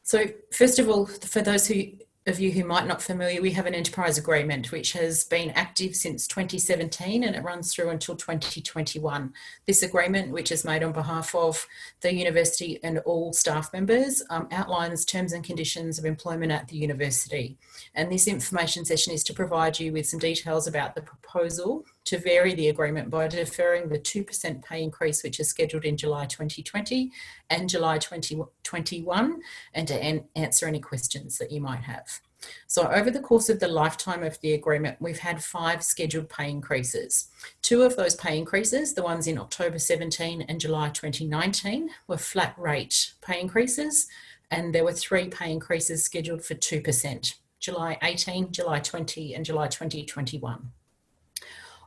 So first of all, for those of you who might not be familiar, we have an enterprise agreement which has been active since 2017 and it runs through until 2021. This agreement, which is made on behalf of the university and all staff members, outlines terms and conditions of employment at the university. And this information session is to provide you with some details about the proposal to vary the agreement by deferring the 2% pay increase, which is scheduled in July 2020 and July 2021, and to answer any questions that you might have. So over the course of the lifetime of the agreement, we've had 5 scheduled pay increases. 2 of those pay increases, the ones in October 17 and July 2019, were flat rate pay increases, and there were 3 pay increases scheduled for 2%, July 18, July 20 and July 2021.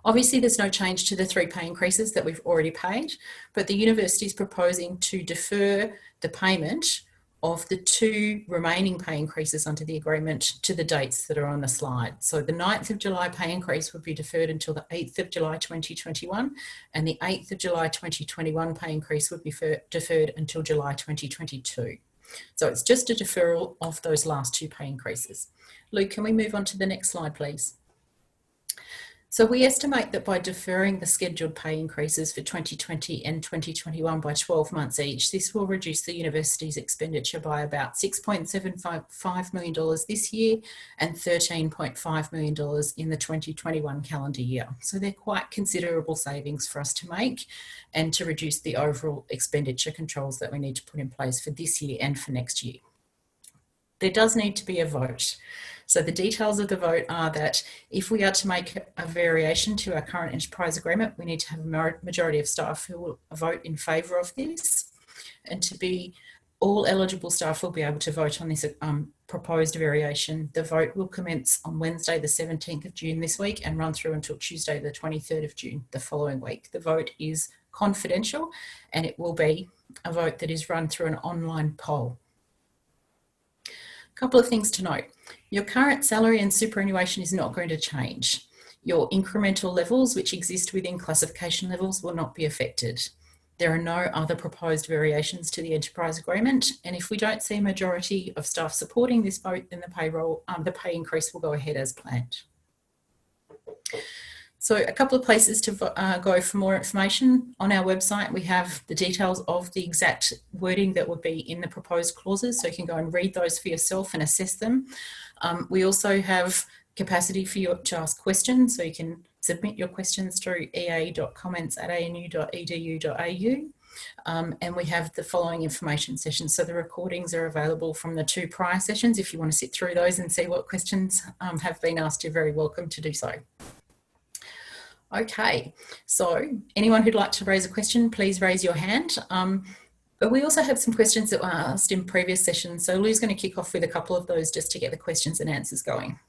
Obviously, there's no change to the 3 pay increases that we've already paid, but the university is proposing to defer the payment of the 2 remaining pay increases under the agreement to the dates that are on the slide. So the 9th of July pay increase would be deferred until the 8th of July 2021, and the 8th of July 2021 pay increase would be deferred until July 2022. So it's just a deferral of those last 2 pay increases. Luke, can we move on to the next slide, please? So we estimate that by deferring the scheduled pay increases for 2020 and 2021 by 12 months each, this will reduce the university's expenditure by about $6.75 million this year and $13.5 million in the 2021 calendar year. So they're quite considerable savings for us to make and to reduce the overall expenditure controls that we need to put in place for this year and for next year. There does need to be a vote. So the details of the vote are that if we are to make a variation to our current enterprise agreement, we need to have a majority of staff who will vote in favour of this. And to be all eligible staff will be able to vote on this proposed variation. The vote will commence on Wednesday, the 17th of June this week and run through until Tuesday, the 23rd of June, the following week. The vote is confidential and it will be a vote that is run through an online poll. A couple of things to note. Your current salary and superannuation is not going to change. Your incremental levels, which exist within classification levels, will not be affected. There are no other proposed variations to the enterprise agreement, and if we don't see a majority of staff supporting this vote, then the pay increase will go ahead as planned. So a couple of places to go for more information. On our website, we have the details of the exact wording that would be in the proposed clauses, so you can go and read those for yourself and assess them. We also have capacity for you to ask questions, so you can submit your questions through ea.comments@anu.edu.au. And we have the following information sessions. So the recordings are available from the 2 prior sessions. If you want to sit through those and see what questions have been asked, you're very welcome to do so. Okay, so anyone who'd like to raise a question, please raise your hand. But we also have some questions that were asked in previous sessions. So Lou's going to kick off with a couple of those just to get the questions and answers going.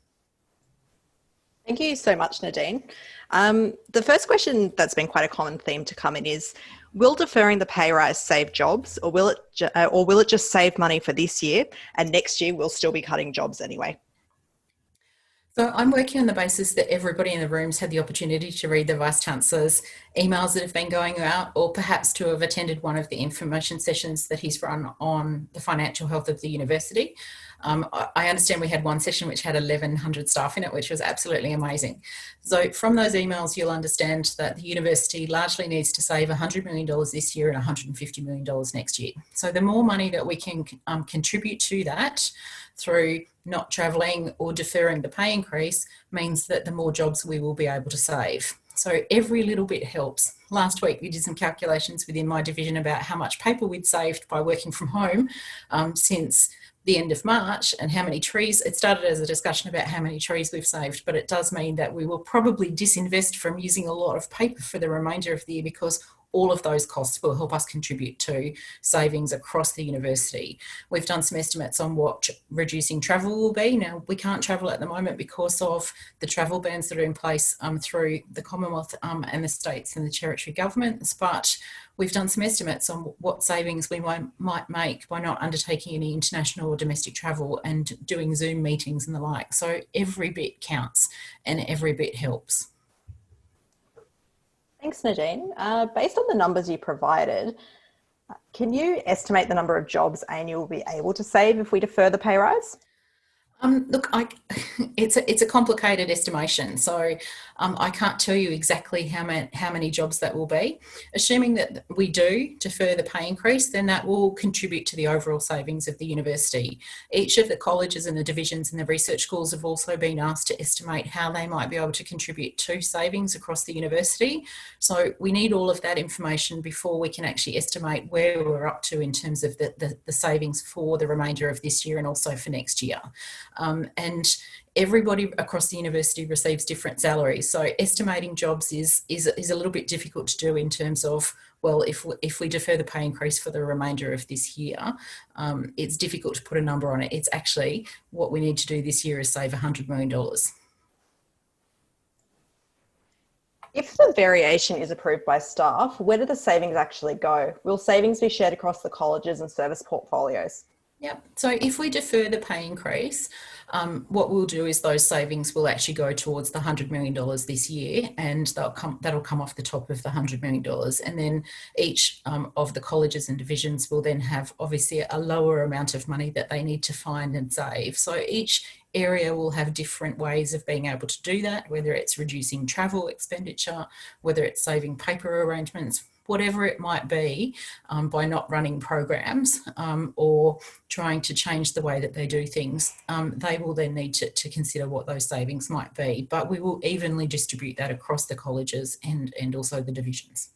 Thank you so much, Nadine. The first question that's been quite a common theme to come in is, will deferring the pay rise save jobs, or will it just save money for this year and next year we'll still be cutting jobs anyway? So I'm working on the basis that everybody in the room's had the opportunity to read the Vice-Chancellor's emails that have been going out, or perhaps to have attended one of the information sessions that he's run on the financial health of the university. I understand we had one session which had 1,100 staff in it, which was absolutely amazing. So from those emails, you'll understand that the university largely needs to save $100 million this year and $150 million next year. So the more money that we can contribute to that through not travelling or deferring the pay increase means that the more jobs we will be able to save. So every little bit helps. Last week we did some calculations within my division about how much paper we'd saved by working from home since the end of March, and how many trees. It started as a discussion about how many trees we've saved, but it does mean that we will probably disinvest from using a lot of paper for the remainder of the year, because all of those costs will help us contribute to savings across the university. We've done some estimates on what reducing travel will be. Now, we can't travel at the moment because of the travel bans that are in place through the Commonwealth and the states and the territory governments, but we've done some estimates on what savings we might make by not undertaking any international or domestic travel and doing Zoom meetings and the like. So every bit counts and every bit helps. Thanks, Nadine. Based on the numbers you provided, Can you estimate the number of jobs ANU will be able to save if we defer the pay rise? Look, it's a complicated estimation, so I can't tell you exactly how many jobs that will be. Assuming that we do defer the pay increase, then that will contribute to the overall savings of the university. Each of the colleges and the divisions and the research schools have also been asked to estimate how they might be able to contribute to savings across the university. So we need all of that information before we can actually estimate where we're up to in terms of the savings for the remainder of this year and also for next year. And everybody across the university receives different salaries. So estimating jobs is a little bit difficult to do in terms of, well, if we defer the pay increase for the remainder of this year, it's difficult to put a number on it. It's actually what we need to do this year is save $100 million. If the variation is approved by staff, where do the savings actually go? Will savings be shared across the colleges and service portfolios? Yep. So if we defer the pay increase, what we'll do is those savings will actually go towards the $100 million this year, and that'll come off the top of the $100 million. And then each of the colleges and divisions will then have obviously a lower amount of money that they need to find and save. So each area will have different ways of being able to do that, whether it's reducing travel expenditure, whether it's saving paper arrangements, whatever it might be, by not running programs or trying to change the way that they do things, they will then need to consider what those savings might be. But we will evenly distribute that across the colleges and also the divisions.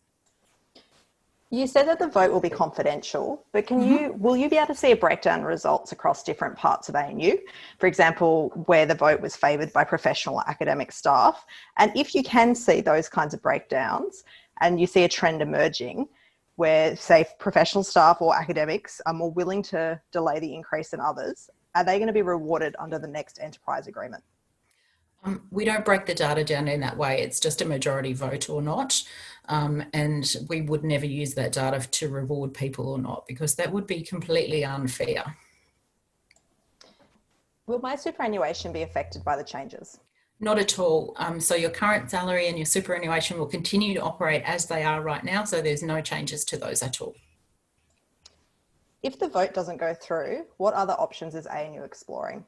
You said that the vote will be confidential, but will you be able to see a breakdown of results across different parts of ANU? For example, where the vote was favoured by professional academic staff. And if you can see those kinds of breakdowns and you see a trend emerging where, say, professional staff or academics are more willing to delay the increase than others, are they going to be rewarded under the next enterprise agreement? We don't break the data down in that way. It's just a majority vote or not. And we would never use that data to reward people or not, because that would be completely unfair. Will my superannuation be affected by the changes? Not at all. So your current salary and your superannuation will continue to operate as they are right now. So there's no changes to those at all. If the vote doesn't go through, what other options is ANU exploring?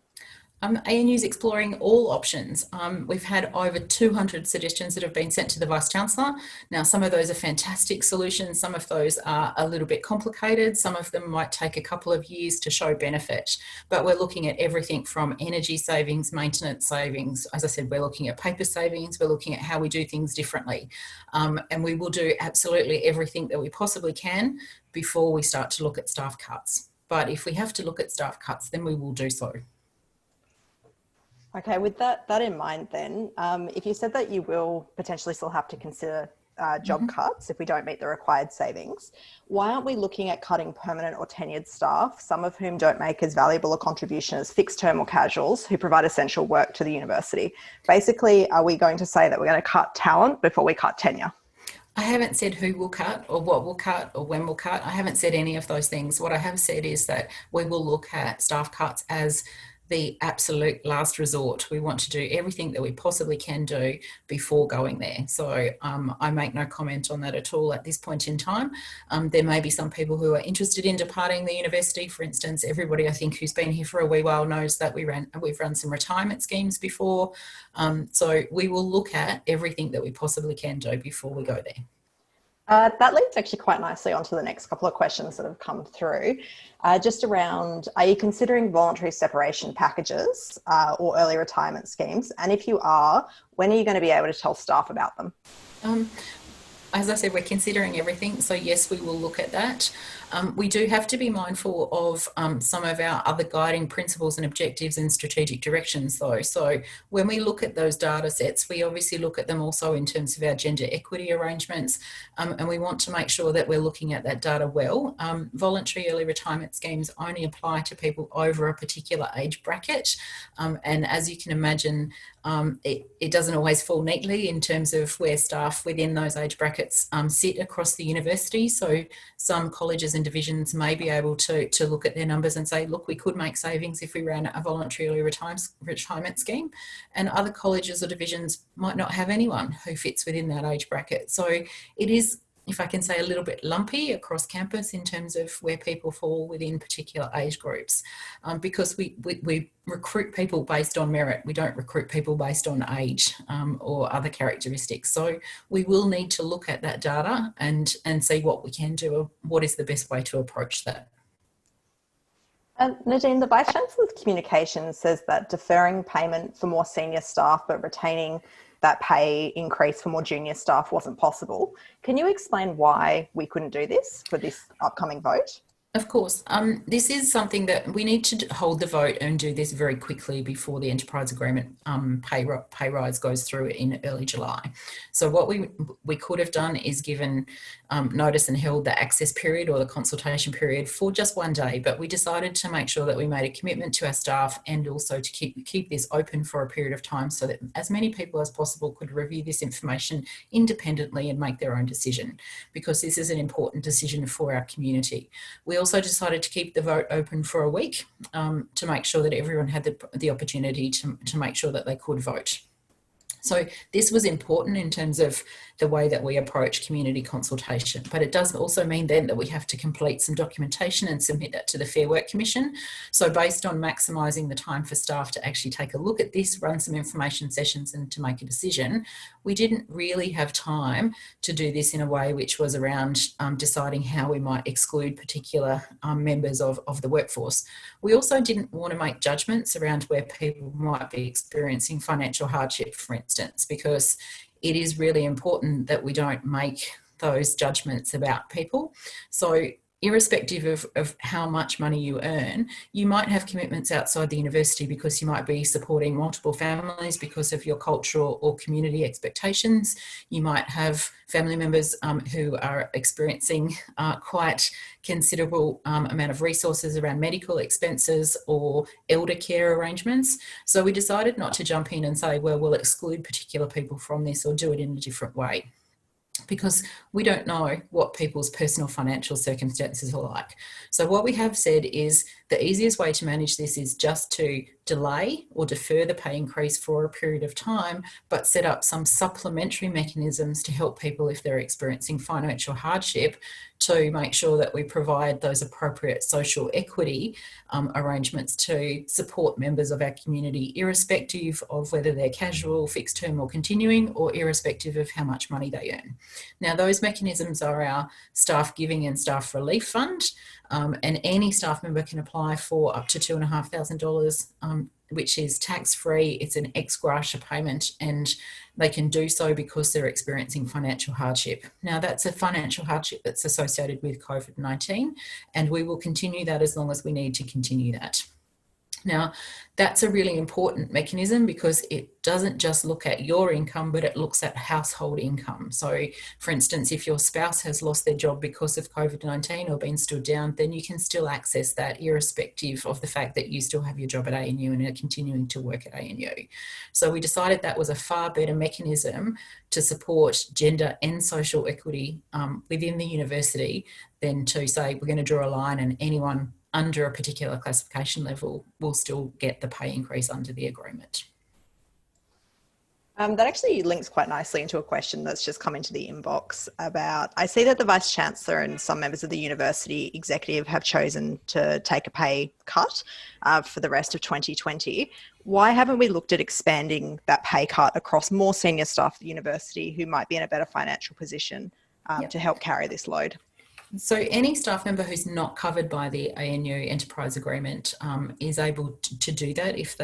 ANU is exploring all options. We've had over 200 suggestions that have been sent to the Vice-Chancellor. Now, some of those are fantastic solutions. Some of those are a little bit complicated. Some of them might take a couple of years to show benefit. But we're looking at everything from energy savings, maintenance savings. As I said, we're looking at paper savings. We're looking at how we do things differently. And we will do absolutely everything that we possibly can before we start to look at staff cuts. But if we have to look at staff cuts, then we will do so. Okay, with that in mind then, if you said that you will potentially still have to consider job cuts if we don't meet the required savings, why aren't we looking at cutting permanent or tenured staff, some of whom don't make as valuable a contribution as fixed term or casuals who provide essential work to the university? Basically, are we going to say that we're going to cut talent before we cut tenure? I haven't said who will cut or what will cut or when will cut. I haven't said any of those things. What I have said is that we will look at staff cuts as the absolute last resort. We want to do everything that we possibly can do before going there. So I make no comment on that at all at this point in time. There may be some people who are interested in departing the university. For instance, everybody I think who's been here for a wee while knows that we've run some retirement schemes before. So we will look at everything that we possibly can do before we go there. That leads actually quite nicely onto the next couple of questions that have come through. Just around, are you considering voluntary separation packages or early retirement schemes? And if you are, when are you going to be able to tell staff about them? As I said, we're considering everything. So yes, we will look at that. We do have to be mindful of some of our other guiding principles and objectives and strategic directions though. So when we look at those data sets, we obviously look at them also in terms of our gender equity arrangements. And we want to make sure that we're looking at that data well. Voluntary early retirement schemes only apply to people over a particular age bracket. And as you can imagine, it doesn't always fall neatly in terms of where staff within those age brackets sit across the university. So some colleges and divisions may be able to look at their numbers and say, look, we could make savings if we ran a voluntary early retirement scheme. And other colleges or divisions might not have anyone who fits within that age bracket. So it is if I can say, a little bit lumpy across campus in terms of where people fall within particular age groups, because we recruit people based on merit. We don't recruit people based on age or other characteristics. So we will need to look at that data and see what we can do, or what is the best way to approach that. Nadine, the Vice Chancellor of Communications says that deferring payment for more senior staff but retaining that pay increase for more junior staff wasn't possible. Can you explain why we couldn't do this for this upcoming vote? Of course. This is something that we need to hold the vote and do this very quickly before the enterprise agreement pay rise goes through in early July. So what we could have done is given notice and held the access period or the consultation period for just one day, but we decided to make sure that we made a commitment to our staff and also to keep this open for a period of time so that as many people as possible could review this information independently and make their own decision, because this is an important decision for our community. We also decided to keep the vote open for a week to make sure that everyone had the opportunity to make sure that they could vote. So this was important in terms of the way that we approach community consultation, but it does also mean then that we have to complete some documentation and submit that to the Fair Work Commission. So based on maximising the time for staff to actually take a look at this, run some information sessions and to make a decision, we didn't really have time to do this in a way which was around deciding how we might exclude particular members of the workforce. We also didn't want to make judgments around where people might be experiencing financial hardship, for instance, because it is really important that we don't make those judgments about people. So irrespective of how much money you earn, you might have commitments outside the university because you might be supporting multiple families because of your cultural or community expectations. You might have family members who are experiencing quite considerable amount of resources around medical expenses or elder care arrangements. So we decided not to jump in and say, well, we'll exclude particular people from this or do it in a different way, because we don't know what people's personal financial circumstances are like. So what we have said is the easiest way to manage this is just to delay or defer the pay increase for a period of time, but set up some supplementary mechanisms to help people if they're experiencing financial hardship, to make sure that we provide those appropriate social equity arrangements to support members of our community, irrespective of whether they're casual, fixed term or continuing, or irrespective of how much money they earn. Now, those mechanisms are our staff giving and staff relief fund, and any staff member can apply for up to $2,500, which is tax-free. It's an ex gratia payment, and they can do so because they're experiencing financial hardship. Now, that's a financial hardship that's associated with COVID-19, and we will continue that as long as we need to continue that. Now, that's a really important mechanism because it doesn't just look at your income, but it looks at household income. So, for instance, if your spouse has lost their job because of COVID-19 or been stood down, then you can still access that irrespective of the fact that you still have your job at ANU and are continuing to work at ANU. So we decided that was a far better mechanism to support gender and social equity within the university than to say we're going to draw a line and anyone under a particular classification level will still get the pay increase under the agreement. That actually links quite nicely into a question that's just come into the inbox about, I see that the Vice Chancellor and some members of the university executive have chosen to take a pay cut for the rest of 2020. Why haven't we looked at expanding that pay cut across more senior staff at the university who might be in a better financial position to help carry this load? So any staff member who's not covered by the ANU enterprise agreement is able to do that if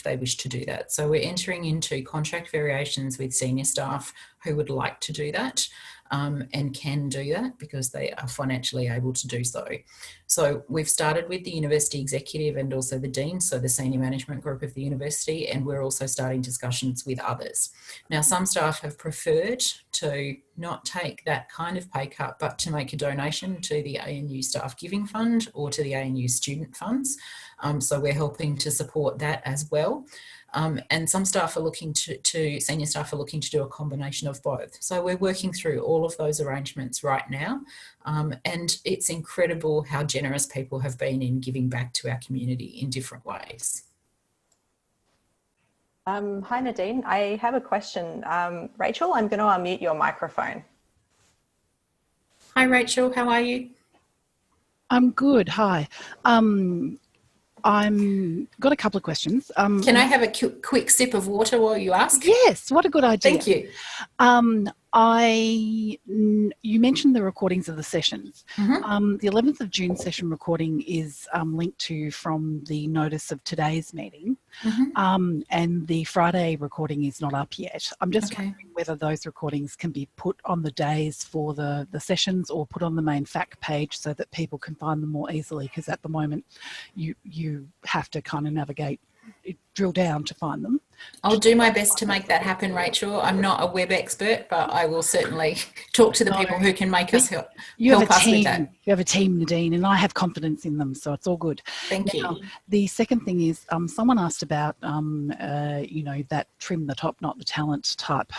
they wish to do that. So we're entering into contract variations with senior staff who would like to do that and can do that because they are financially able to do so. So we've started with the university executive and also the dean, so the senior management group of the university, and we're also starting discussions with others. Now, some staff have preferred to not take that kind of pay cut, but to make a donation to the ANU Staff Giving Fund or to the ANU Student Funds. So we're helping to support that as well. And some staff are looking senior staff are looking to do a combination of both. So we're working through all of those arrangements right now. And it's incredible how generous people have been in giving back to our community in different ways. Hi, Nadine. I have a question. Rachel, I'm going to unmute your microphone. Hi, Rachel. How are you? I'm good. Hi. I'm got a couple of questions. Can I have a quick sip of water while you ask? Yes, what a good idea. Thank you. You mentioned the recordings of the sessions. Mm-hmm. The 11th of June session recording is linked to from the notice of today's meeting, Mm-hmm. and the Friday recording is not up yet. I'm just Okay. wondering whether those recordings can be put on the days for the sessions or put on the main FAQ page so that people can find them more easily, because at the moment you have to kind of navigate, drill down to find them. I'll do my best to make that happen, Rachel. I'm not a web expert, but I will certainly talk to the people who can make us help us with that. You have a team, Nadine, and I have confidence in them, so it's all good. Thank Now, you. the second thing is, someone asked about, that trim the top, not the talent type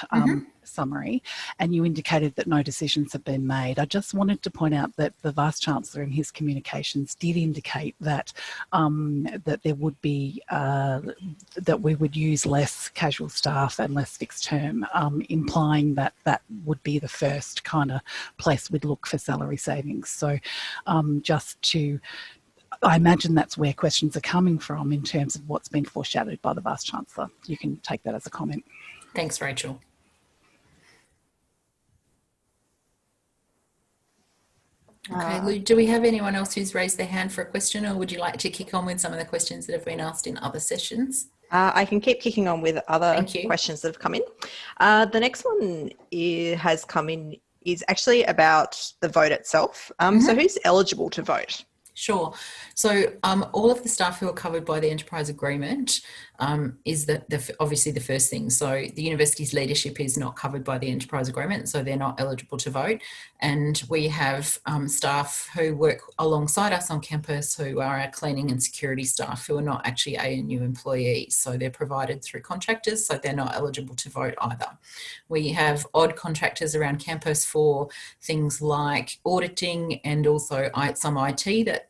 summary, and you indicated that no decisions have been made. I just wanted to point out that the Vice Chancellor in his communications did indicate that that there would be that we would use less casual staff and less fixed term, implying that that would be the first kind of place we'd look for salary savings. So I imagine that's where questions are coming from in terms of what's been foreshadowed by the Vice Chancellor. You can take that as a comment. Thanks, Rachel. Okay, Lou, do we have anyone else who's raised their hand for a question, or would you like to kick on with some of the questions that have been asked in other sessions? I can keep kicking on with other questions that have come in. The next one has come in is actually about the vote itself. So who's eligible to vote? Sure. So all of the staff who are covered by the enterprise agreement is obviously the first thing. So the university's leadership is not covered by the enterprise agreement, so they're not eligible to vote. And we have staff who work alongside us on campus who are our cleaning and security staff who are not actually ANU employees. So they're provided through contractors, so they're not eligible to vote either. We have odd contractors around campus for things like auditing and also some IT that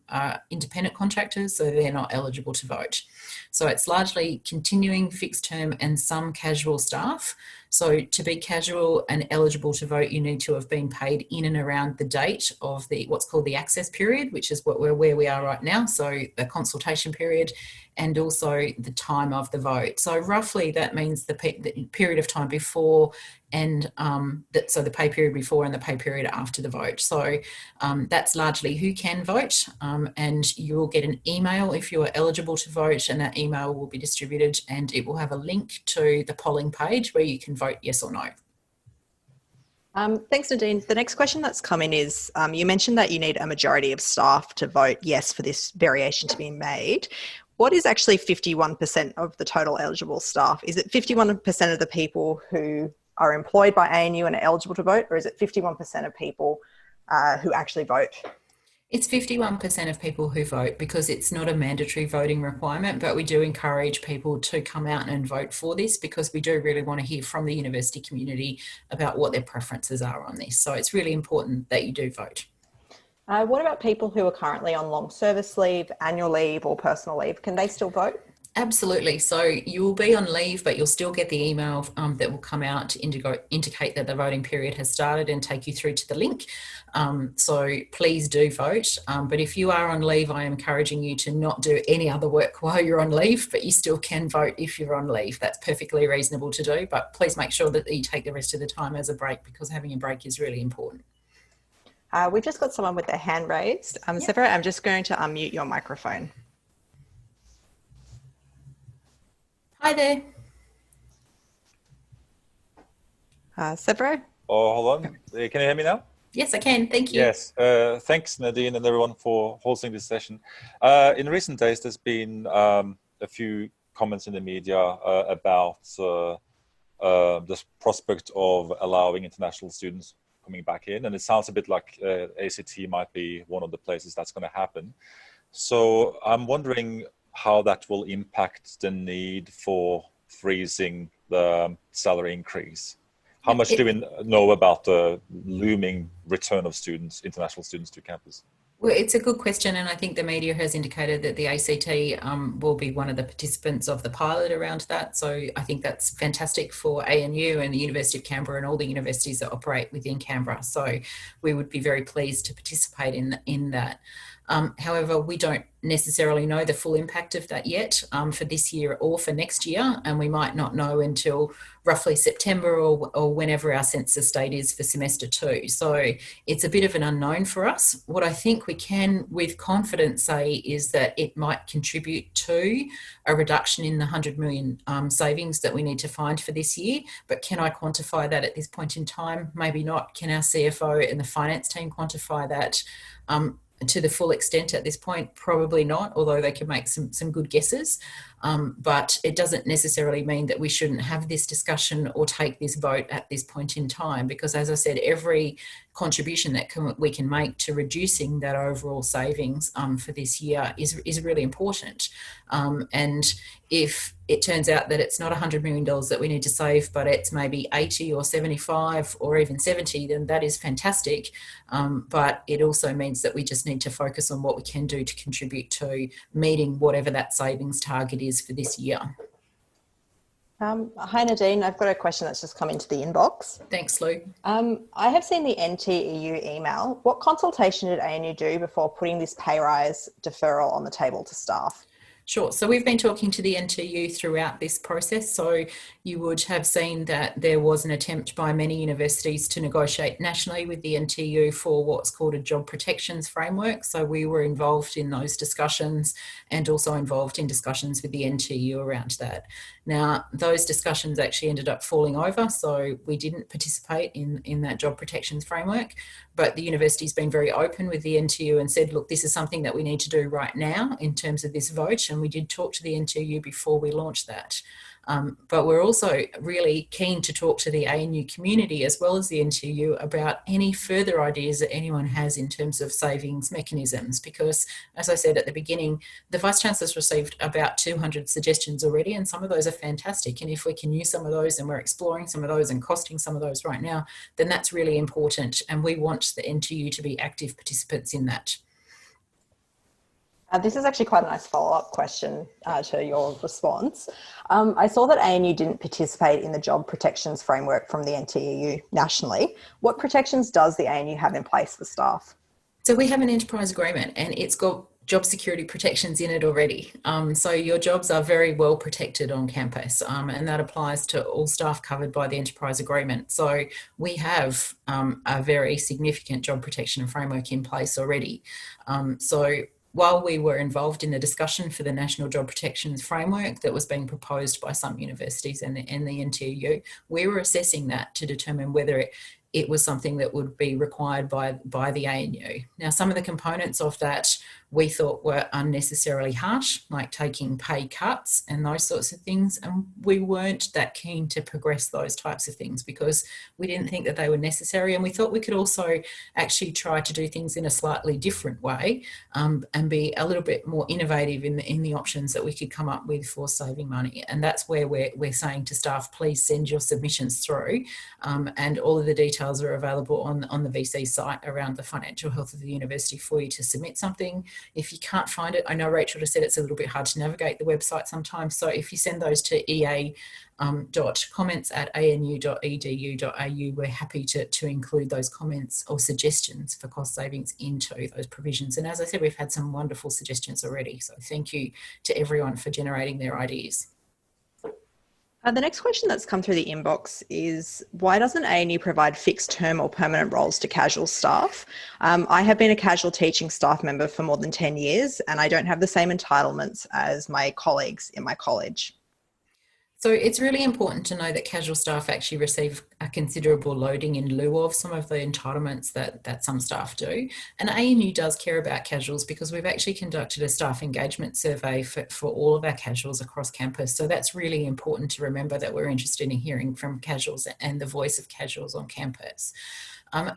are independent contractors, so they're not eligible to vote. So it's largely continuing fixed term and some casual staff. So to be casual and eligible to vote, you need to have been paid in and around the date of what's called the access period, which is where we are right now. So the consultation period and also the time of the vote. So roughly that means the period of time before and so the pay period before and the pay period after the vote. So that's largely who can vote, and you will get an email if you are eligible to vote, and that email will be distributed and it will have a link to the polling page where you can vote yes or no. Thanks, Nadine. The next question that's come in is, you mentioned that you need a majority of staff to vote yes for this variation to be made. What is actually 51% of the total eligible staff? Is it 51% of the people who are employed by ANU and are eligible to vote, or is it 51% of people who actually vote? It's 51% of people who vote, because it's not a mandatory voting requirement, but we do encourage people to come out and vote for this because we do really want to hear from the university community about what their preferences are on this. So it's really important that you do vote. What about people who are currently on long service leave, annual leave or personal leave? Can they still vote? Absolutely. So you will be on leave, but you'll still get the email that will come out to indicate that the voting period has started and take you through to the link. So please do vote. But if you are on leave, I am encouraging you to not do any other work while you're on leave, but you still can vote if you're on leave. That's perfectly reasonable to do, but please make sure that you take the rest of the time as a break, because having a break is really important. We've just got someone with their hand raised. Severo, I'm just going to unmute your microphone. Hi there. Severo? Oh, hold on. Can you hear me now? Yes, I can. Thank you. Yes. Thanks, Nadine, and everyone for hosting this session. In recent days, there's been a few comments in the media about the prospect of allowing international students coming back in, and it sounds a bit like ACT might be one of the places that's going to happen. So I'm wondering how that will impact the need for freezing the salary increase. How much do we know about the looming return of students, international students to campus? Well, it's a good question, and I think the media has indicated that the ACT will be one of the participants of the pilot around that. So I think that's fantastic for ANU and the University of Canberra and all the universities that operate within Canberra. So we would be very pleased to participate in that. However, we don't necessarily know the full impact of that yet for this year or for next year, and we might not know until roughly September or whenever our census date is for semester 2. So it's a bit of an unknown for us. What I think we can with confidence say is that it might contribute to a reduction in the 100 million savings that we need to find for this year. But can I quantify that at this point in time? Maybe not. Can our CFO and the finance team quantify that? To the full extent at this point, probably not, although they can make some good guesses. But it doesn't necessarily mean that we shouldn't have this discussion or take this vote at this point in time, because as I said, every contribution that we can make to reducing that overall savings for this year is really important. And if it turns out that it's not $100 million that we need to save, but it's maybe 80 or 75 or even 70, then that is fantastic. But it also means that we just need to focus on what we can do to contribute to meeting whatever that savings target is for this year. Hi Nadine, I've got a question that's just come into the inbox. Thanks, Lou. I have seen the NTEU email. What consultation did ANU do before putting this pay rise deferral on the table to staff? Sure. So we've been talking to the NTU throughout this process. So you would have seen that there was an attempt by many universities to negotiate nationally with the NTU for what's called a job protections framework. So we were involved in those discussions and also involved in discussions with the NTU around that. Now, those discussions actually ended up falling over, so we didn't participate in that job protections framework. But the university's been very open with the NTU and said, look, this is something that we need to do right now in terms of this vote. And we did talk to the NTU before we launched that. But we're also really keen to talk to the ANU community as well as the NTU about any further ideas that anyone has in terms of savings mechanisms, because as I said at the beginning, the Vice-Chancellor's received about 200 suggestions already, and some of those are fantastic. And if we can use some of those, and we're exploring some of those and costing some of those right now, then that's really important. And we want the NTU to be active participants in that. This is actually quite a nice follow-up question to your response. I saw that ANU didn't participate in the job protections framework from the NTEU nationally. What protections does the ANU have in place for staff? So we have an enterprise agreement and it's got job security protections in it already. So your jobs are very well protected on campus, and that applies to all staff covered by the enterprise agreement. So we have a very significant job protection framework in place already. So while we were involved in the discussion for the National Job Protections Framework that was being proposed by some universities and the NTU, we were assessing that to determine whether it was something that would be required by the ANU. Now, some of the components of that we thought were unnecessarily harsh, like taking pay cuts and those sorts of things. And we weren't that keen to progress those types of things because we didn't think that they were necessary. And we thought we could also actually try to do things in a slightly different way and be a little bit more innovative in the options that we could come up with for saving money. And that's where we're saying to staff, please send your submissions through. And all of the details are available on the VC site around the financial health of the university for you to submit something. If you can't find it, I know Rachel just said it's a little bit hard to navigate the website sometimes. So if you send those to ea.comments@anu.edu.au, we're happy to include those comments or suggestions for cost savings into those provisions. And as I said, we've had some wonderful suggestions already. So thank you to everyone for generating their ideas. The next question that's come through the inbox is, why doesn't ANU provide fixed term or permanent roles to casual staff? I have been a casual teaching staff member for more than 10 years and I don't have the same entitlements as my colleagues in my college. So it's really important to know that casual staff actually receive a considerable loading in lieu of some of the entitlements that some staff do. And ANU does care about casuals because we've actually conducted a staff engagement survey for all of our casuals across campus. So that's really important to remember, that we're interested in hearing from casuals and the voice of casuals on campus.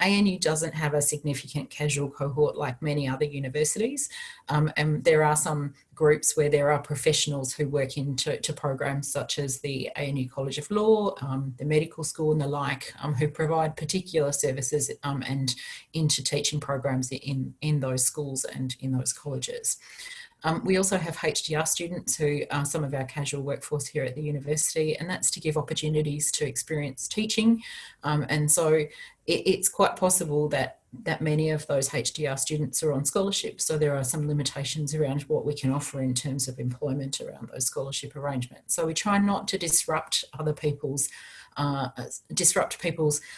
ANU doesn't have a significant casual cohort like many other universities, and there are some groups where there are professionals who work into programs such as the ANU College of Law, the medical school and the like, who provide particular services and into teaching programs in those schools and in those colleges. We also have HDR students who are some of our casual workforce here at the university, and that's to give opportunities to experience teaching. And so it's quite possible that many of those HDR students are on scholarships. So there are some limitations around what we can offer in terms of employment around those scholarship arrangements. So we try not to disrupt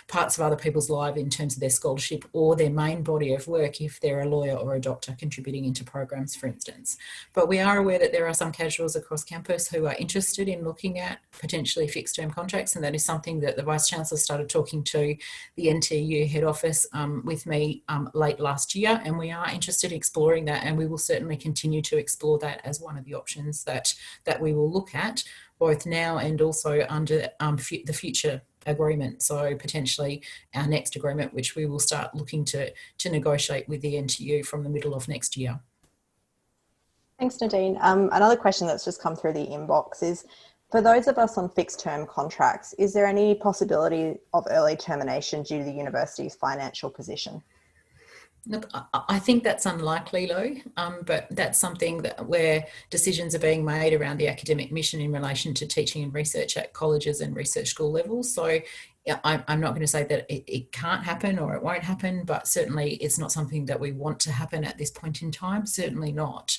parts of other people's life in terms of their scholarship or their main body of work if they're a lawyer or a doctor contributing into programs, for instance. But we are aware that there are some casuals across campus who are interested in looking at potentially fixed term contracts, and that is something that the Vice-Chancellor started talking to the NTU head office with me late last year, and we are interested in exploring that, and we will certainly continue to explore that as one of the options that we will look at, both now and also under the future agreement. So potentially our next agreement, which we will start looking to negotiate with the NTU from the middle of next year. Thanks, Nadine. Another question that's just come through the inbox is, for those of us on fixed term contracts, is there any possibility of early termination due to the university's financial position? Look, I think that's unlikely, Lou, but that's something where decisions are being made around the academic mission in relation to teaching and research at colleges and research school levels. So I'm not going to say that it can't happen or it won't happen, but certainly it's not something that we want to happen at this point in time, certainly not.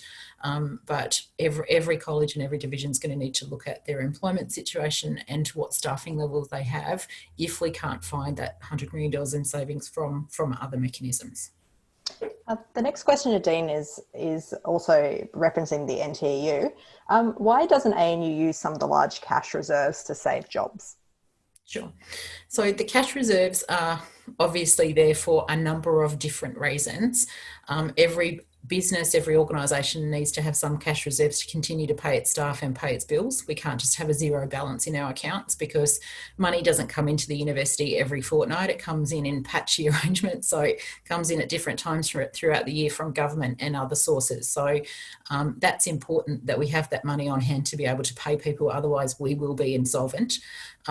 But every college and every division is going to need to look at their employment situation and what staffing levels they have if we can't find that $100 million in savings from other mechanisms. The next question, Nadine, is also referencing the NTEU. Why doesn't ANU use some of the large cash reserves to save jobs? Sure. So the cash reserves are obviously there for a number of different reasons. Every business, every organisation needs to have some cash reserves to continue to pay its staff and pay its bills. We can't just have a zero balance in our accounts because money doesn't come into the university every fortnight. It comes in patchy arrangements. So it comes in at different times throughout the year from government and other sources. So that's important that we have that money on hand to be able to pay people. Otherwise, we will be insolvent.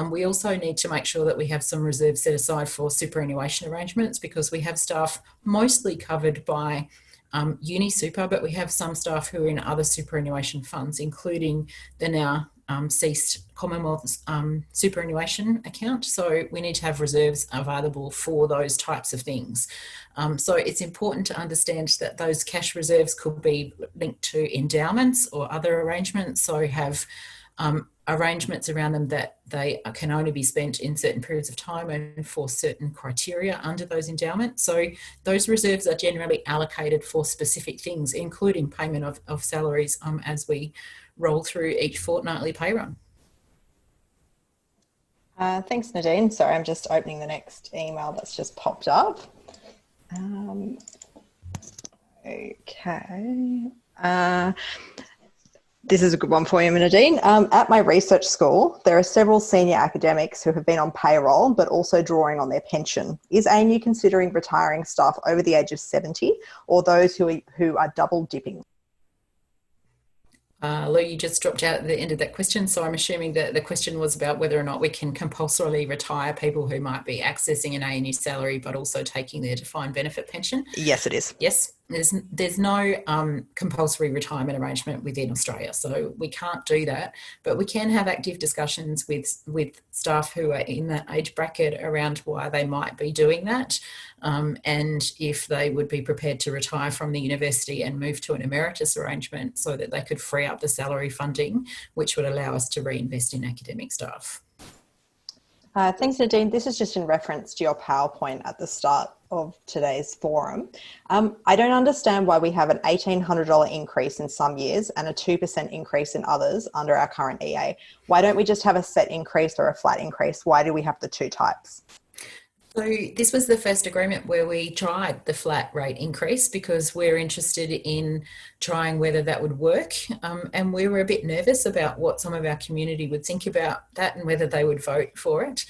We also need to make sure that we have some reserves set aside for superannuation arrangements because we have staff mostly covered by uni super, but we have some staff who are in other superannuation funds, including the now ceased Commonwealth superannuation account. So we need to have reserves available for those types of things. So it's important to understand that those cash reserves could be linked to endowments or other arrangements. So have arrangements around them that they can only be spent in certain periods of time and for certain criteria under those endowments. So those reserves are generally allocated for specific things, including payment of salaries as we roll through each fortnightly pay run. Thanks, Nadine. Sorry, I'm just opening the next email that's just popped up. Okay. This is a good one for you, Nadine. At my research school, there are several senior academics who have been on payroll, but also drawing on their pension. Is ANU considering retiring staff over the age of 70 or those who are double dipping? Lou, you just dropped out at the end of that question, so I'm assuming that the question was about whether or not we can compulsorily retire people who might be accessing an ANU salary but also taking their defined benefit pension. Yes, it is. Yes, there's no compulsory retirement arrangement within Australia, so we can't do that, but we can have active discussions with staff who are in that age bracket around why they might be doing that, and if they would be prepared to retire from the university and move to an emeritus arrangement so that they could free up the salary funding, which would allow us to reinvest in academic staff. Thanks, Nadine. This is just in reference to your PowerPoint at the start of today's forum. I don't understand why we have an $1,800 increase in some years and a 2% increase in others under our current EA. Why don't we just have a set increase or a flat increase? Why do we have the two types? So this was the first agreement where we tried the flat rate increase because we're interested in trying whether that would work. And we were a bit nervous about what some of our community would think about that and whether they would vote for it.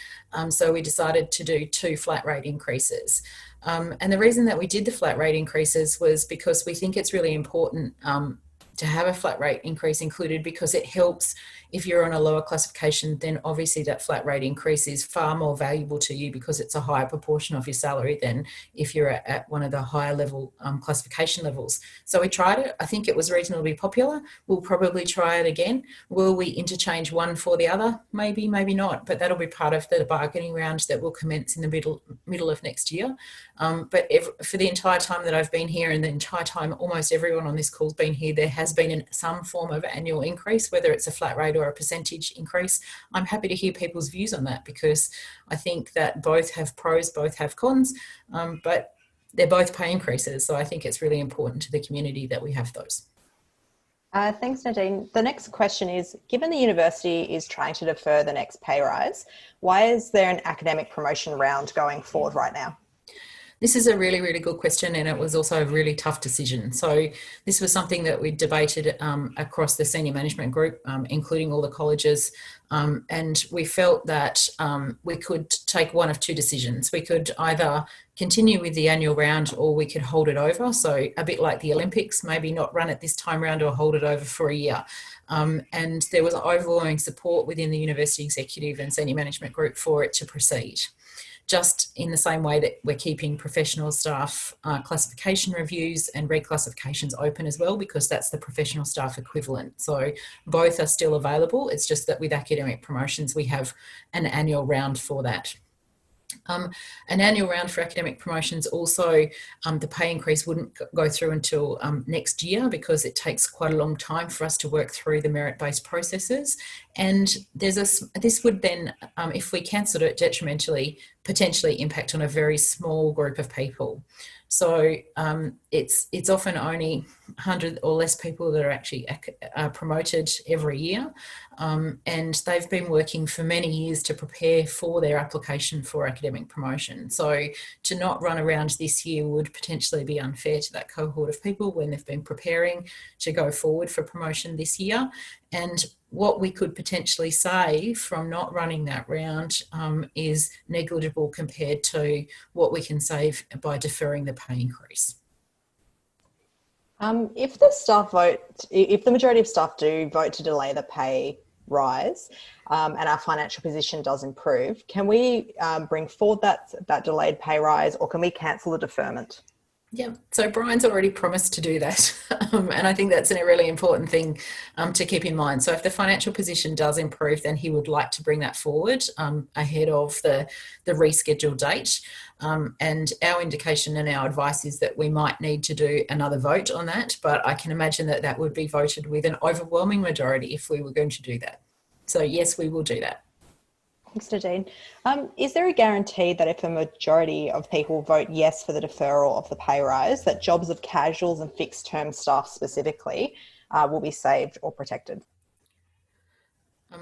So we decided to do 2 flat rate increases. And the reason that we did the flat rate increases was because we think it's really important to have a flat rate increase included, because it helps if you're on a lower classification, then obviously that flat rate increase is far more valuable to you because it's a higher proportion of your salary than if you're at one of the higher level classification levels. So we tried it. I think it was reasonably popular. We'll probably try it again. Will we interchange one for the other? Maybe, maybe not, but that'll be part of the bargaining round that will commence in the middle of next year. But for the entire time that I've been here, and the entire time almost everyone on this call's been here, there has been some form of annual increase, whether it's a flat rate or a percentage increase. I'm happy to hear people's views on that, because I think that both have pros, both have cons, but they're both pay increases. So I think it's really important to the community that we have those. Thanks, Nadine. The next question is, given the university is trying to defer the next pay rise, why is there an academic promotion round going forward right now? This is a really, really good question, and it was also a really tough decision. So this was something that we debated across the senior management group, including all the colleges, and we felt that we could take one of 2 decisions. We could either continue with the annual round, or we could hold it over. So a bit like the Olympics, maybe not run it this time round or hold it over for a year. And there was overwhelming support within the university executive and senior management group for it to proceed. Just in the same way that we're keeping professional staff classification reviews and reclassifications open as well, because that's the professional staff equivalent. So both are still available. It's just that with academic promotions, we have an annual round for that. An annual round for academic promotions also, the pay increase wouldn't go through until next year, because it takes quite a long time for us to work through the merit-based processes. And this would then, if we cancelled it, detrimentally potentially impact on a very small group of people. So it's often only 100 or less people that are actually promoted every year. And they've been working for many years to prepare for their application for academic promotion. So to not run around this year would potentially be unfair to that cohort of people when they've been preparing to go forward for promotion this year. And what we could potentially save from not running that round is negligible compared to what we can save by deferring the pay increase. If the majority of staff do vote to delay the pay rise and our financial position does improve, can we bring forward that delayed pay rise, or can we cancel the deferment? Yeah, so Brian's already promised to do that. And I think that's a really important thing to keep in mind. So if the financial position does improve, then he would like to bring that forward ahead of the rescheduled date. And our indication and our advice is that we might need to do another vote on that, but I can imagine that that would be voted with an overwhelming majority if we were going to do that. So yes, we will do that. Thanks, Nadine. Is there a guarantee that if a majority of people vote yes for the deferral of the pay rise, that jobs of casuals and fixed term staff specifically will be saved or protected?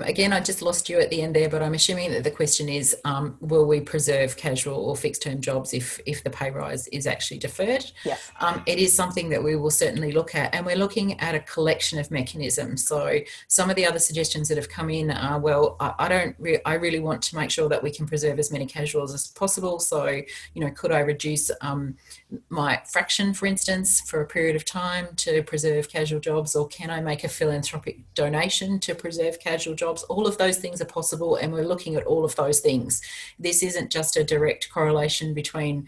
Again, I just lost you at the end there, but I'm assuming that the question is, will we preserve casual or fixed term jobs if the pay rise is actually deferred? Yes. It is something that we will certainly look at, and we're looking at a collection of mechanisms. So some of the other suggestions that have come in are, well, I really want to make sure that we can preserve as many casuals as possible. So, could I reduce my fraction, for instance, for a period of time to preserve casual jobs, or can I make a philanthropic donation to preserve casual jobs? All of those things are possible, and we're looking at all of those things. This isn't just a direct correlation between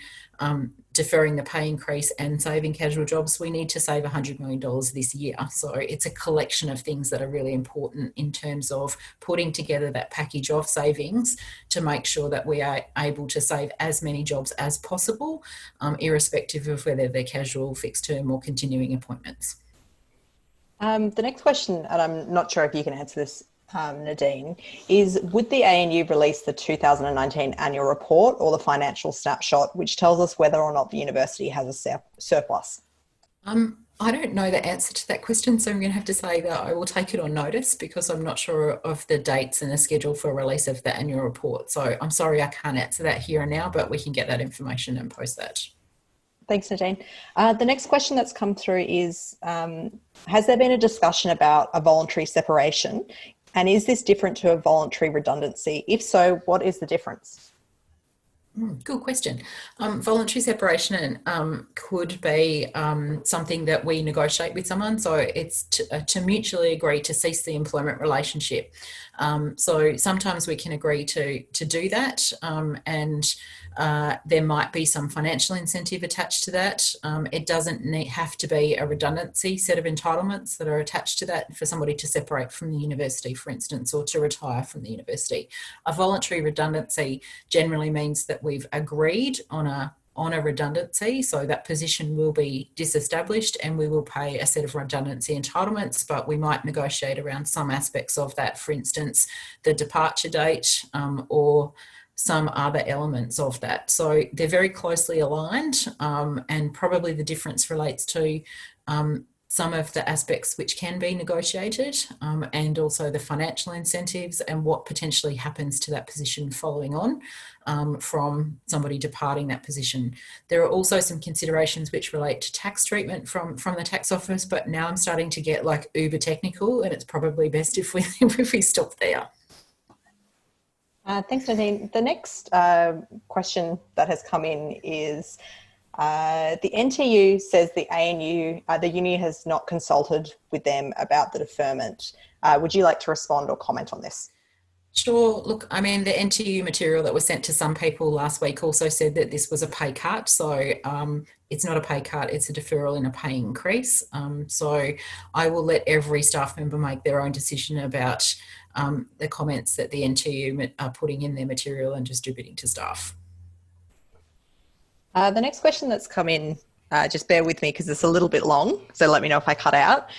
deferring the pay increase and saving casual jobs. We need to save $100 million this year. So it's a collection of things that are really important in terms of putting together that package of savings to make sure that we are able to save as many jobs as possible, irrespective of whether they're casual, fixed term or continuing appointments. The next question, and I'm not sure if you can answer this, Nadine, is would the ANU release the 2019 annual report or the financial snapshot, which tells us whether or not the university has a surplus? I don't know the answer to that question, so I'm going to have to say that I will take it on notice because I'm not sure of the dates and the schedule for release of the annual report. So I'm sorry I can't answer that here and now, but we can get that information and post that. Thanks, Nadine. The next question that's come through is, has there been a discussion about a voluntary separation? And is this different to a voluntary redundancy? If so, what is the difference? Good question. Voluntary separation could be something that we negotiate with someone. So it's to mutually agree to cease the employment relationship. So sometimes we can agree to do that, and there might be some financial incentive attached to that. It doesn't have to be a redundancy set of entitlements that are attached to that for somebody to separate from the university, for instance, or to retire from the university. A voluntary redundancy generally means that we've agreed on a redundancy, so that position will be disestablished and we will pay a set of redundancy entitlements, but we might negotiate around some aspects of that, for instance, the departure date or some other elements of that. So they're very closely aligned, and probably the difference relates to some of the aspects which can be negotiated, and also the financial incentives and what potentially happens to that position following on from somebody departing that position. There are also some considerations which relate to tax treatment from the tax office, but now I'm starting to get like uber technical, and it's probably best if we if we stop there. Thanks, Nadine. The next question that has come in is, the NTU says the ANU, the uni has not consulted with them about the deferment. Would you like to respond or comment on this? Sure. Look, I mean, the NTU material that was sent to some people last week also said that this was a pay cut. So it's not a pay cut, it's a deferral in a pay increase. So I will let every staff member make their own decision about the comments that the NTU are putting in their material and distributing to staff. The next question that's come in, just bear with me because it's a little bit long, so let me know if I cut out.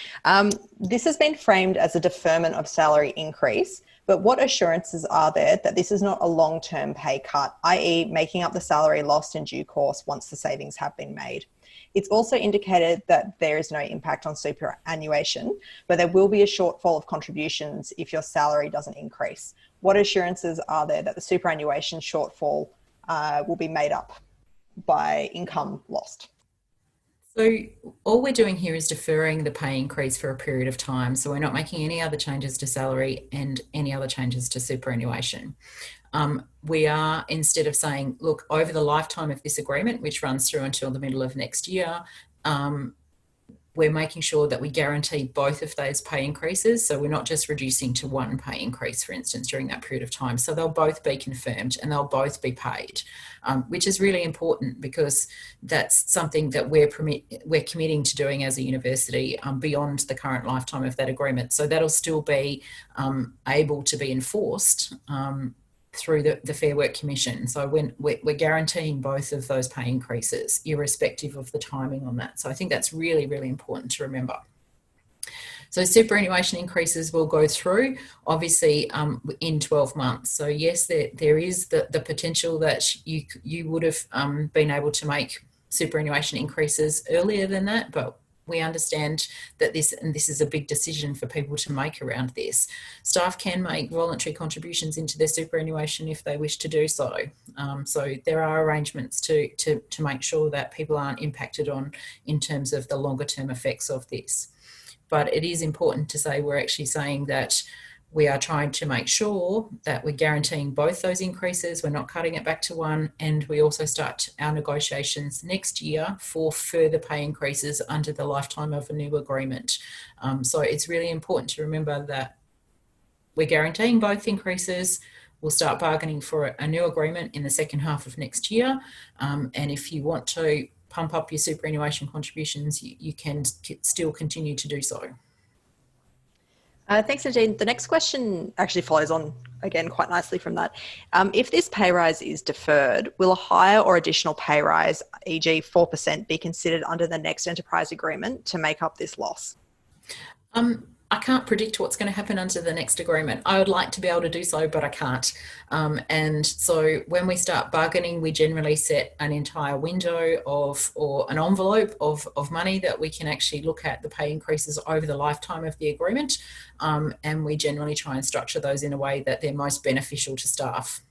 This has been framed as a deferment of salary increase, but what assurances are there that this is not a long-term pay cut, i.e. making up the salary lost in due course once the savings have been made? It's also indicated that there is no impact on superannuation, but there will be a shortfall of contributions if your salary doesn't increase. What assurances are there that the superannuation shortfall will be made up by income lost? So all we're doing here is deferring the pay increase for a period of time. So we're not making any other changes to salary and any other changes to superannuation. We are, instead of saying, look, over the lifetime of this agreement, which runs through until the middle of next year, we're making sure that we guarantee both of those pay increases. So we're not just reducing to one pay increase, for instance, during that period of time. So they'll both be confirmed and they'll both be paid, which is really important because that's something that we're committing to doing as a university beyond the current lifetime of that agreement. So that'll still be able to be enforced through the Fair Work Commission. So when we're guaranteeing both of those pay increases, irrespective of the timing on that. So I think that's really, really important to remember. So superannuation increases will go through, obviously, in 12 months. So yes, there is the potential that you would have been able to make superannuation increases earlier than that, but we understand that this is a big decision for people to make around this. Staff can make voluntary contributions into their superannuation if they wish to do so. So there are arrangements to make sure that people aren't impacted on in terms of the longer term effects of this. But it is important to say we're actually saying that we are trying to make sure that we're guaranteeing both those increases. We're not cutting it back to one. And we also start our negotiations next year for further pay increases under the lifetime of a new agreement. So it's really important to remember that we're guaranteeing both increases. We'll start bargaining for a new agreement in the second half of next year. And if you want to pump up your superannuation contributions, you can still continue to do so. Thanks, Nadine. The next question actually follows on again quite nicely from that. If this pay rise is deferred, will a higher or additional pay rise, e.g. 4%, be considered under the next enterprise agreement to make up this loss? I can't predict what's going to happen under the next agreement. I would like to be able to do so, but I can't. And so when we start bargaining, we generally set an entire window or an envelope of money that we can actually look at the pay increases over the lifetime of the agreement. And we generally try and structure those in a way that they're most beneficial to staff.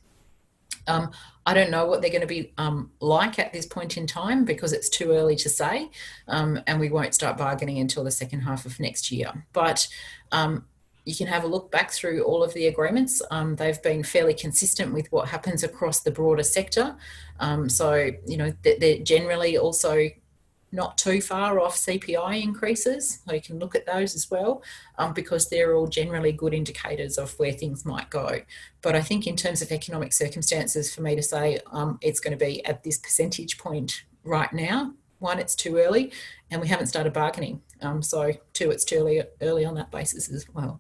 I don't know what they're going to be like at this point in time because it's too early to say, and we won't start bargaining until the second half of next year. But you can have a look back through all of the agreements. They've been fairly consistent with what happens across the broader sector. So, you know, they're generally also not too far off CPI increases. So you can look at those as well, because they're all generally good indicators of where things might go. But I think in terms of economic circumstances, for me to say it's going to be at this percentage point right now, one, it's too early and we haven't started bargaining. So two, it's too early on that basis as well.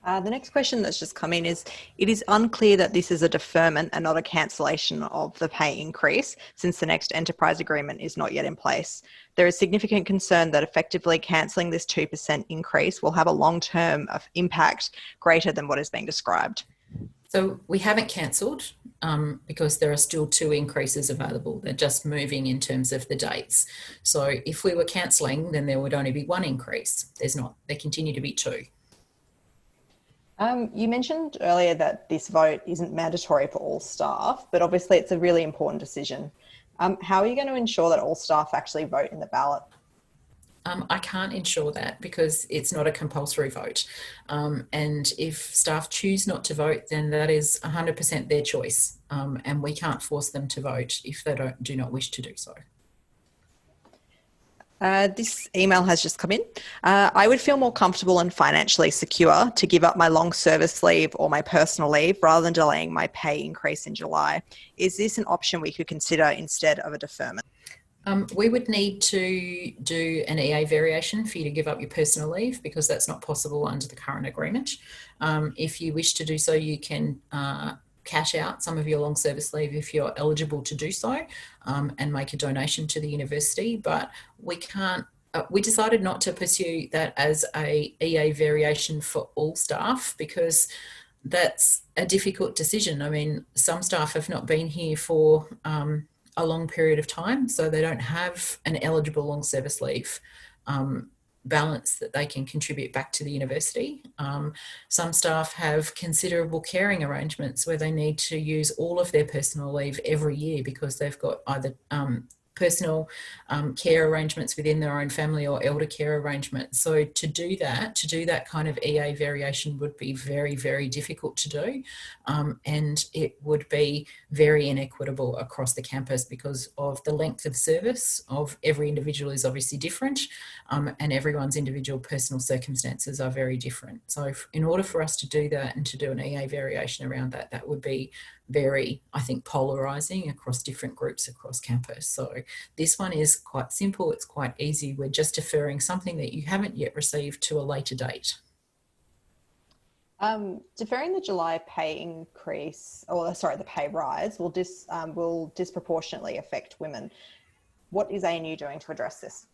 The next question that's just come in is, it is unclear that this is a deferment and not a cancellation of the pay increase since the next enterprise agreement is not yet in place. There is significant concern that effectively cancelling this 2% increase will have a long-term impact greater than what is being described. So we haven't cancelled because there are still 2 increases available. They're just moving in terms of the dates. So if we were cancelling, then there would only be 1 increase. There's not. There continue to be 2. You mentioned earlier that this vote isn't mandatory for all staff, but obviously it's a really important decision. How are you going to ensure that all staff actually vote in the ballot? I can't ensure that because it's not a compulsory vote. And if staff choose not to vote, then that is 100% their choice. And we can't force them to vote if they do not wish to do so. This email has just come in. I would feel more comfortable and financially secure to give up my long service leave or my personal leave rather than delaying my pay increase in July. Is this an option we could consider instead of a deferment? We would need to do an EA variation for you to give up your personal leave because that's not possible under the current agreement. If you wish to do so, you can cash out some of your long service leave if you're eligible to do so, and make a donation to the university. But we can't. We decided not to pursue that as a EA variation for all staff because that's a difficult decision. I mean, some staff have not been here for a long period of time, so they don't have an eligible long service leave balance that they can contribute back to the university. Some staff have considerable caring arrangements where they need to use all of their personal leave every year because they've got either personal care arrangements within their own family or elder care arrangements. So to do that kind of EA variation would be very, very difficult to do. And it would be very inequitable across the campus because of the length of service of every individual is obviously different, and everyone's individual personal circumstances are very different. So in order for us to do that and to do an EA variation around that, that would be very, I think, polarising across different groups across campus. So this one is quite simple. It's quite easy. We're just deferring something that you haven't yet received to a later date. Deferring the July pay increase, the pay rise will disproportionately affect women. What is ANU doing to address this?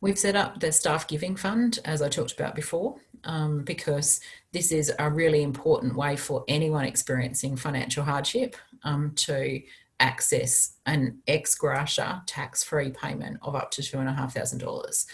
We've set up the staff giving fund, as I talked about before, because this is a really important way for anyone experiencing financial hardship to access an ex gratia tax-free payment of up to $2,500.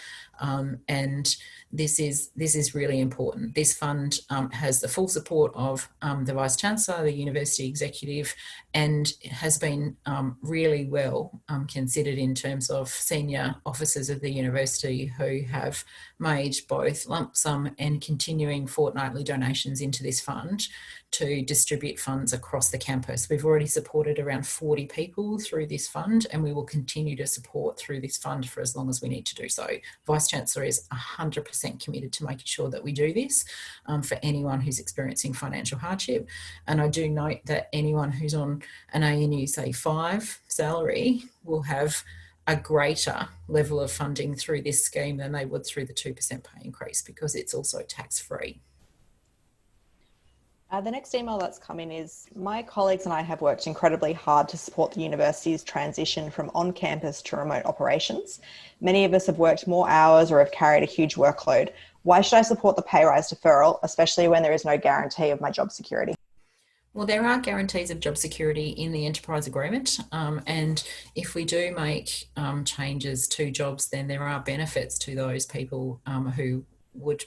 And this is really important. This fund has the full support of the Vice-Chancellor, the University Executive, and has been really well considered in terms of senior officers of the university who have made both lump sum and continuing fortnightly donations into this fund to distribute funds across the campus. We've already supported around 40 people through this fund, and we will continue to support through this fund for as long as we need to do so. Vice-Chancellor is 100% committed to making sure that we do this for anyone who's experiencing financial hardship. And I do note that anyone who's on an ANU, say 5 salary will have a greater level of funding through this scheme than they would through the 2% pay increase because it's also tax-free. The next email that's come in is, my colleagues and I have worked incredibly hard to support the university's transition from on-campus to remote operations. Many of us have worked more hours or have carried a huge workload. Why should I support the pay rise deferral, especially when there is no guarantee of my job security? Well, there are guarantees of job security in the enterprise agreement, and if we do make changes to jobs, then there are benefits to those people who would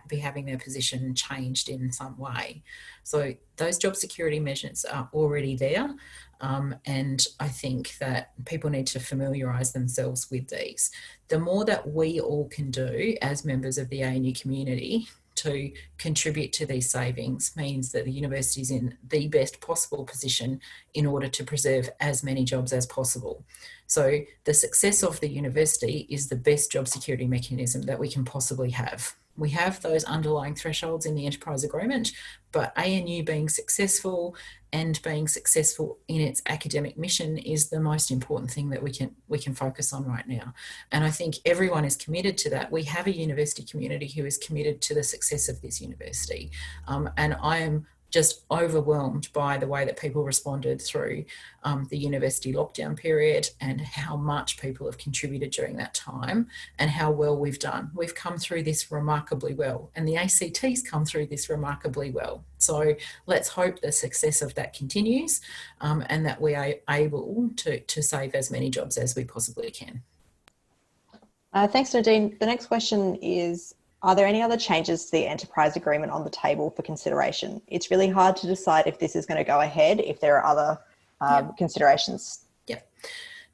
be having their position changed in some way. So those job security measures are already there, and I think that people need to familiarise themselves with these. The more that we all can do as members of the ANU community to contribute to these savings means that the university is in the best possible position in order to preserve as many jobs as possible. So the success of the university is the best job security mechanism that we can possibly have. We have those underlying thresholds in the enterprise agreement, but ANU being successful and being successful in its academic mission is the most important thing that we can focus on right now. And I think everyone is committed to that. We have a university community who is committed to the success of this university. And I am just overwhelmed by the way that people responded through the university lockdown period and how much people have contributed during that time and how well we've done. We've come through this remarkably well, and the ACT's come through this remarkably well. So let's hope the success of that continues and that we are able to save as many jobs as we possibly can. Thanks, Nadine. The next question is, are there any other changes to the enterprise agreement on the table for consideration? It's really hard to decide if this is going to go ahead, if there are other considerations. Yep.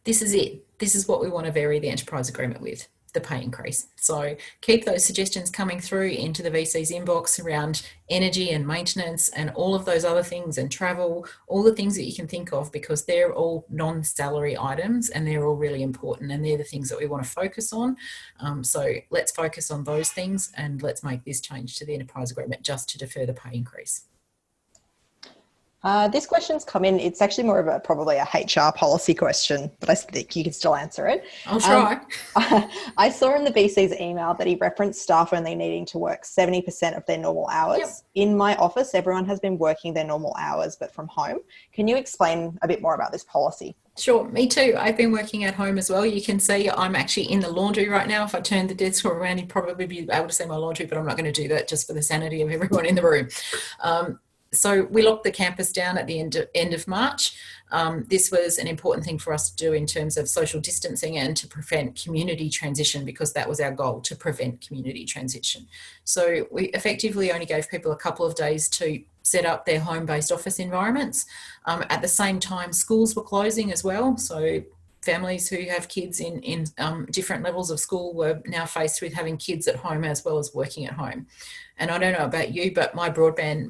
This is it. This is what we want to vary the enterprise agreement with, the pay increase. So keep those suggestions coming through into the VC's inbox around energy and maintenance and all of those other things, and travel, all the things that you can think of, because they're all non-salary items and they're all really important, and they're the things that we want to focus on. So let's focus on those things and let's make this change to the enterprise agreement just to defer the pay increase. This question's come in. It's actually more of probably a HR policy question, but I think you can still answer it. I'll try. I saw in the VC's email that he referenced staff only needing to work 70% of their normal hours. Yep. In my office, everyone has been working their normal hours, but from home. Can you explain a bit more about this policy? Sure, me too. I've been working at home as well. You can see I'm actually in the laundry right now. If I turned the desk around, you'd probably be able to see my laundry, but I'm not going to do that just for the sanity of everyone in the room. So we locked the campus down at the end of March. This was an important thing for us to do in terms of social distancing and to prevent community transition, because that was our goal, to prevent community transition. So we effectively only gave people a couple of days to set up their home-based office environments. At the same time, schools were closing as well. So families who have kids in different levels of school were now faced with having kids at home as well as working at home. And I don't know about you, but my broadband,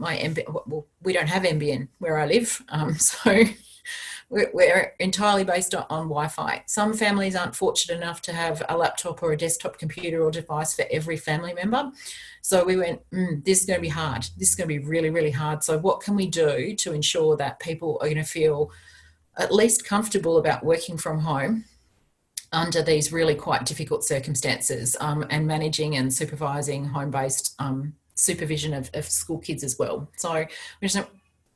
well, we don't have NBN where I live. So we're entirely based on Wi-Fi. Some families aren't fortunate enough to have a laptop or a desktop computer or device for every family member. So we went, this is going to be hard. This is going to be really, really hard. So what can we do to ensure that people are going to feel at least comfortable about working from home under these really quite difficult circumstances, and managing and supervising home-based supervision of school kids as well. So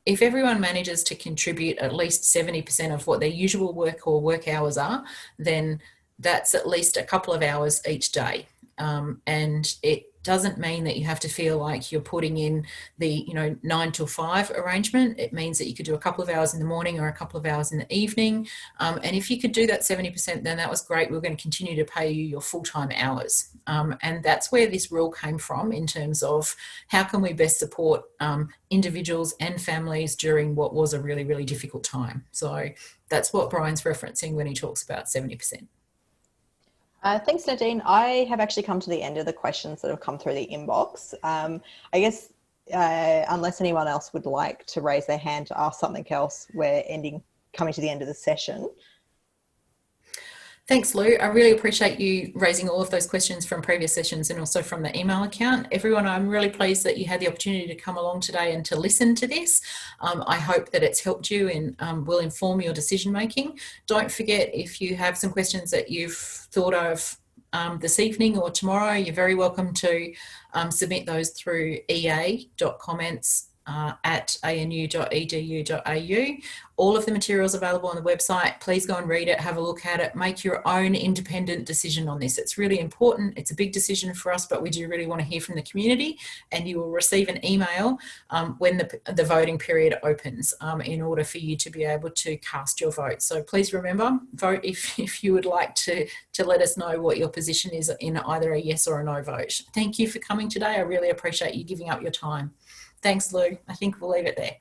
if everyone manages to contribute at least 70% of what their usual work hours are, then that's at least a couple of hours each day. And it doesn't mean that you have to feel like you're putting in the 9 till 5 arrangement. It means that you could do a couple of hours in the morning or a couple of hours in the evening. And if you could do that 70%, then that was great. We're going to continue to pay you your full-time hours. And that's where this rule came from in terms of how can we best support individuals and families during what was a really, really difficult time. So that's what Brian's referencing when he talks about 70%. Thanks, Nadine. I have actually come to the end of the questions that have come through the inbox. I guess unless anyone else would like to raise their hand to ask something else, we're coming to the end of the session. Thanks, Lou. I really appreciate you raising all of those questions from previous sessions and also from the email account. Everyone, I'm really pleased that you had the opportunity to come along today and to listen to this. I hope that it's helped you and will inform your decision making. Don't forget, if you have some questions that you've thought of this evening or tomorrow, you're very welcome to submit those through ea.comments at anu.edu.au. All of the materials available on the website. Please go and read it, have a look at it, make your own independent decision on this. It's really important. It's a big decision for us, but we do really want to hear from the community, and you will receive an email when the voting period opens in order for you to be able to cast your vote. So please remember, vote if you would like to let us know what your position is in either a yes or a no vote. Thank you for coming today. I really appreciate you giving up your time. Thanks, Lou. I think we'll leave it there.